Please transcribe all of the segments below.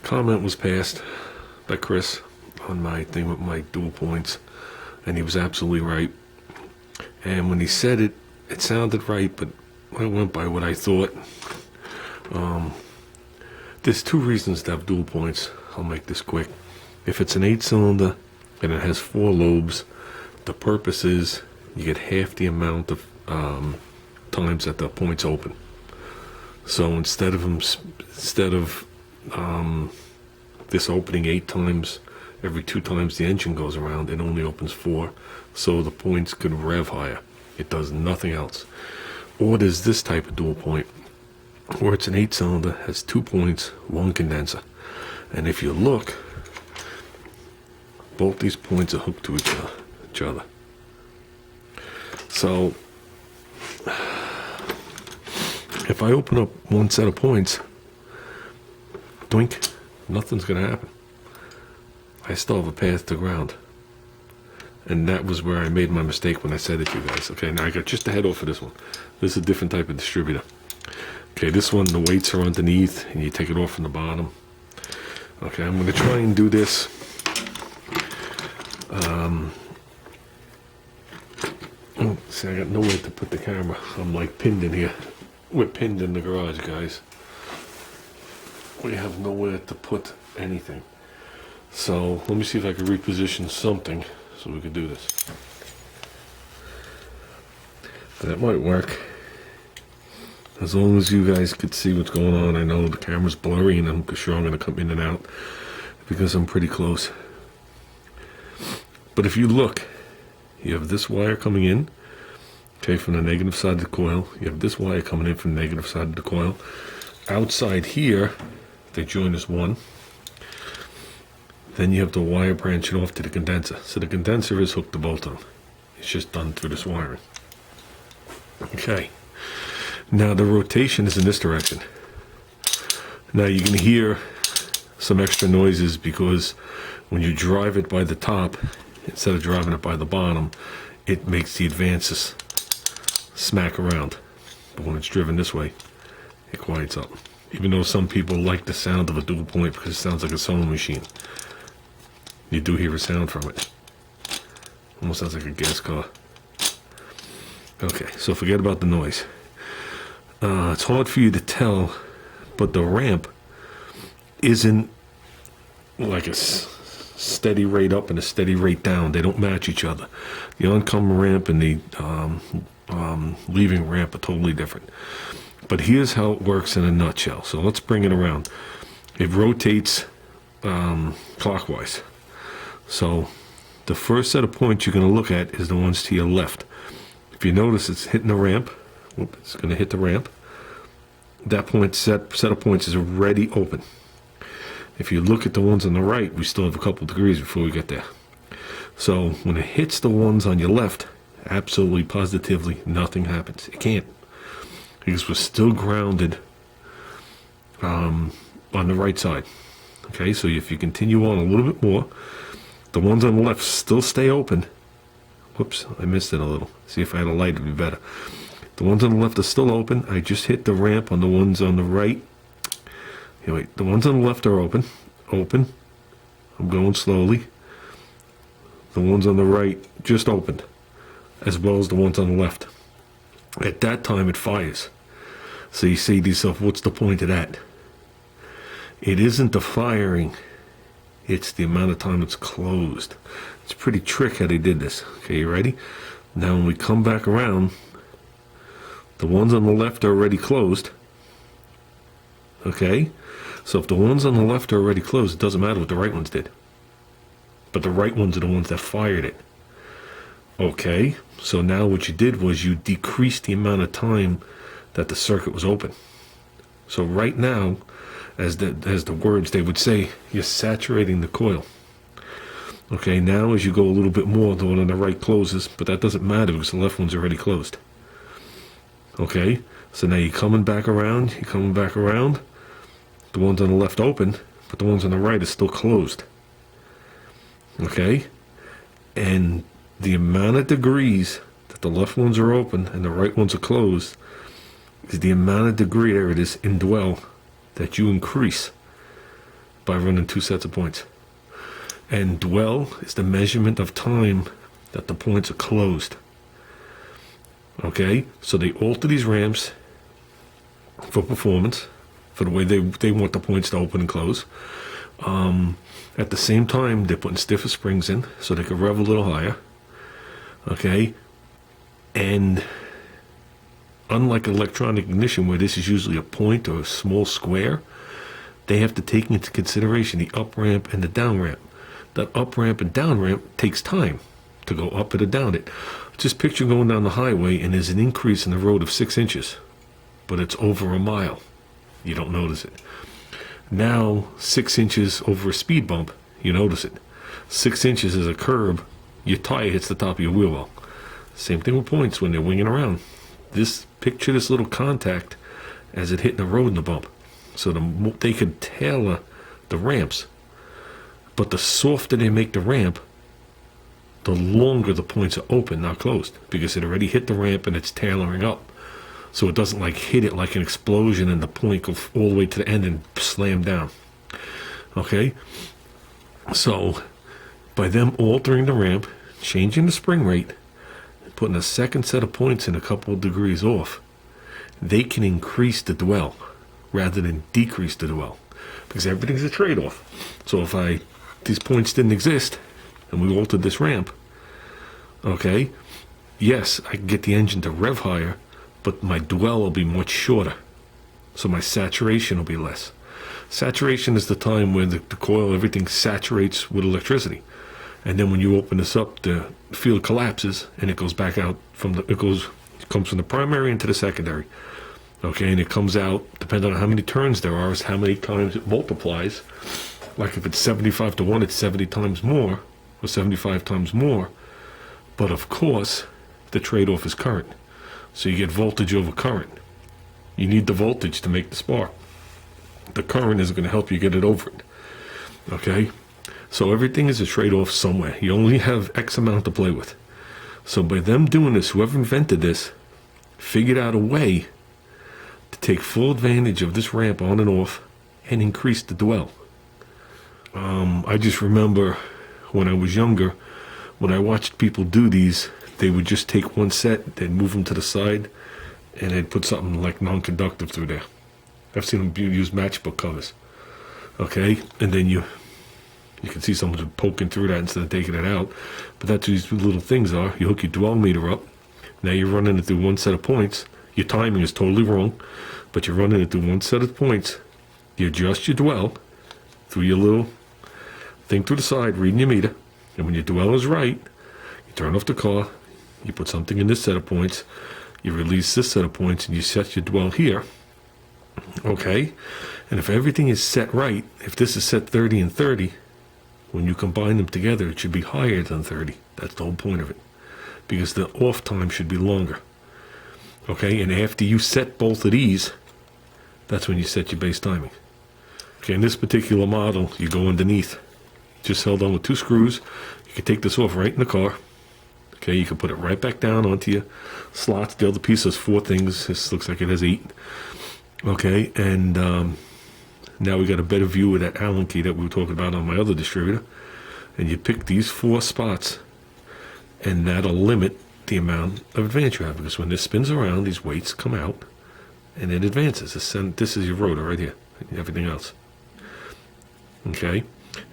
comment was passed by Chris on my thing with my dual points, and he was absolutely right. And when he said it, it sounded right, but I went by what I thought. There's two reasons to have dual points. I'll make this quick. If it's an 8-cylinder and it has 4 lobes, the purpose is you get half the amount of times that the point's open. So instead of this opening 8 times every 2 times the engine goes around, it only opens 4, so the points could rev higher. It does nothing else. Or there's this type of dual point where it's an 8-cylinder, has 2 points, 1 condenser, and if you look, both these points are hooked to each other. So if I open up one set of points, doink, nothing's gonna happen. I still have a path to ground. And that was where I made my mistake when I said it to you guys. Okay, now I got just the head off of this one. This is a different type of distributor. Okay, this one, the weights are underneath, and you take it off from the bottom. Okay, I'm gonna try and do this. Oh, see, I got nowhere to put the camera. I'm like pinned in here. We're pinned in the garage, guys. We have nowhere to put anything. So let me see if I can reposition something so we can do this. That might work. As long as you guys could see what's going on. I know the camera's blurry and I'm sure I'm going to come in and out because I'm pretty close. But if you look, you have this wire coming in, okay, from the negative side of the coil. You have this wire coming in from the negative side of the coil. Outside here, they join as one. Then you have the wire branching off to the condenser. So the condenser is hooked to both of them. It's just done through this wiring. Okay. Now the rotation is in this direction. Now you can hear some extra noises because when you drive it by the top, instead of driving it by the bottom, it makes the advances smack around. But when it's driven this way, it quiets up. Even though some people like the sound of a dual point because it sounds like a sewing machine. You do hear a sound from it. Almost sounds like a gas car. Okay, so forget about the noise. It's hard for you to tell, but the ramp isn't like a steady rate up and a steady rate down. They don't match each other. The oncoming ramp and the leaving ramp are totally different. But here's how it works in a nutshell. So let's bring it around. It rotates clockwise. So the first set of points you're going to look at is the ones to your left. If you notice, it's hitting the ramp. Whoop, it's going to hit the ramp. That point set of points is already open. If you look at the ones on the right, we still have a couple degrees before we get there. So when it hits the ones on your left, absolutely positively nothing happens. It can't, because we're still grounded on the right side. Okay, so if you continue on a little bit more, the ones on the left still stay open. Whoops, I missed it a little. See, if I had a light, it would be better. The ones on the left are still open. I just hit the ramp on the ones on the right. Here, wait, the ones on the left are open. Open. I'm going slowly. The ones on the right just opened, as well as the ones on the left. At that time, it fires. So you say to yourself, what's the point of that? It isn't the firing. It's the amount of time it's closed. It's pretty trick how they did this. Okay, you ready? Now when we come back around, the ones on the left are already closed. Okay? So if the ones on the left are already closed, it doesn't matter what the right ones did. But the right ones are the ones that fired it. Okay? So now what you did was you decreased the amount of time that the circuit was open. So right now, as the words they would say, you're saturating the coil. Okay, now as you go a little bit more, the one on the right closes, but that doesn't matter because the left one's already closed. Okay, so now you're coming back around, the ones on the left open, but the ones on the right are still closed. Okay, and the amount of degrees that the left ones are open and the right ones are closed is the amount of degree, there it is, in dwell, that you increase by running 2 sets of points. And dwell is the measurement of time that the points are closed. Okay, so they alter these ramps for performance, for the way they want the points to open and close. At the same time, they're putting stiffer springs in so they can rev a little higher. Okay, and unlike electronic ignition, where this is usually a point or a small square, they have to take into consideration the up ramp and the down ramp. That up ramp and down ramp takes time to go up it or down it. Just picture going down the highway and there's an increase in the road of 6 inches, but it's over a mile. You don't notice it. Now, 6 inches over a speed bump, you notice it. 6 inches is a curb, your tire hits the top of your wheel well. Same thing with points when they're winging around. Picture this little contact as it hitting the road in the bump. So they could tailor the ramps. But the softer they make the ramp, the longer the points are open, not closed, because it already hit the ramp and it's tailoring up. So it doesn't like hit it like an explosion and the point go all the way to the end and slam down. Okay? So by them altering the ramp, changing the spring rate, putting a second set of points in a couple of degrees off, they can increase the dwell rather than decrease the dwell, because everything's a trade-off. So if these points didn't exist and we altered this ramp, okay, yes, I can get the engine to rev higher, but my dwell will be much shorter, so my saturation will be less. Saturation is the time when the coil, everything saturates with electricity. And then when you open this up, the field collapses and it goes back out it comes from the primary into the secondary. Okay, and it comes out, depending on how many turns there are, is how many times it multiplies. Like if it's 75 to 1, it's 70 times more, or 75 times more. But of course, the trade-off is current. So you get voltage over current. You need the voltage to make the spark. The current is going to help you get it over it. Okay? So everything is a trade-off somewhere. You only have X amount to play with. So by them doing this, whoever invented this figured out a way to take full advantage of this ramp on and off and increase the dwell. I just remember when I was younger, when I watched people do these, they would just take one set, they'd move them to the side, and they'd put something like non-conductive through there. I've seen them use matchbook covers. Okay, and then you can see someone poking through that instead of taking it out. But that's what these little things are. You hook your dwell meter up. Now you're running it through one set of points. Your timing is totally wrong, but you're running it through one set of points. You adjust your dwell through your little thing through the side, reading your meter. And when your dwell is right, you turn off the car, you put something in this set of points, you release this set of points, and you set your dwell here. Okay? And if everything is set right, if this is set 30 and 30, when you combine them together, it should be higher than 30. That's the whole point of it. Because the off time should be longer. Okay? And after you set both of these, that's when you set your base timing. Okay, in this particular model, you go underneath. Just held on with 2 screws. You can take this off right in the car. Okay, you can put it right back down onto your slots. The other piece has 4 things. This looks like it has 8. Okay, and now we got a better view of that Allen key that we were talking about on my other distributor. And you pick these 4 spots, and that'll limit the amount of advance you have, because when this spins around, these weights come out, and it advances. This is your rotor right here, and everything else. Okay,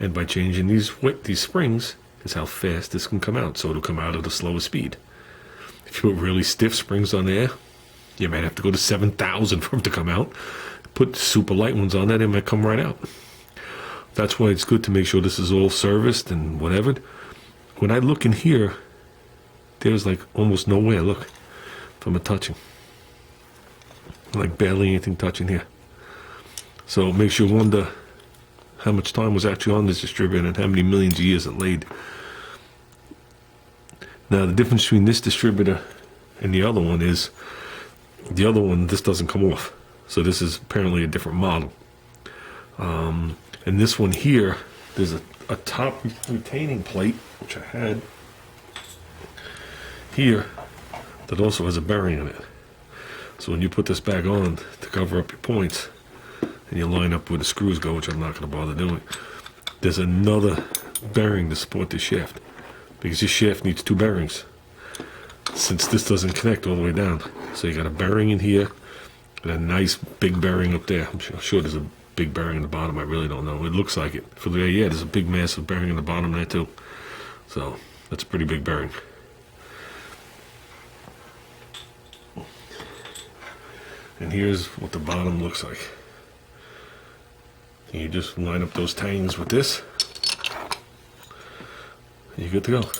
and by changing these springs is how fast this can come out. So it'll come out at a slower speed. If you put really stiff springs on there, you might have to go to 7,000 for them to come out. Put super light ones on that, it might come right out. That's why it's good to make sure this is all serviced and whatever. When I look in here, there's like almost no wear, look, from it touching. Like barely anything touching here. So it makes you wonder how much time was actually on this distributor and how many millions of years it laid. Now the difference between this distributor and the other one is, the other one, this doesn't come off. So this is apparently a different model. And this one here, there's a top retaining plate, which I had here, that also has a bearing in it. So when you put this back on to cover up your points, and you line up where the screws go, which I'm not going to bother doing. There's another bearing to support the shaft, because this shaft needs 2 bearings, since this doesn't connect all the way down. So you got a bearing in here, and a nice big bearing up there. I'm sure there's a big bearing in the bottom. I really don't know. It looks like it. Yeah, there's a big massive bearing in the bottom there too. So that's a pretty big bearing. And here's what the bottom looks like. You just line up those tangs with this. You're good to go.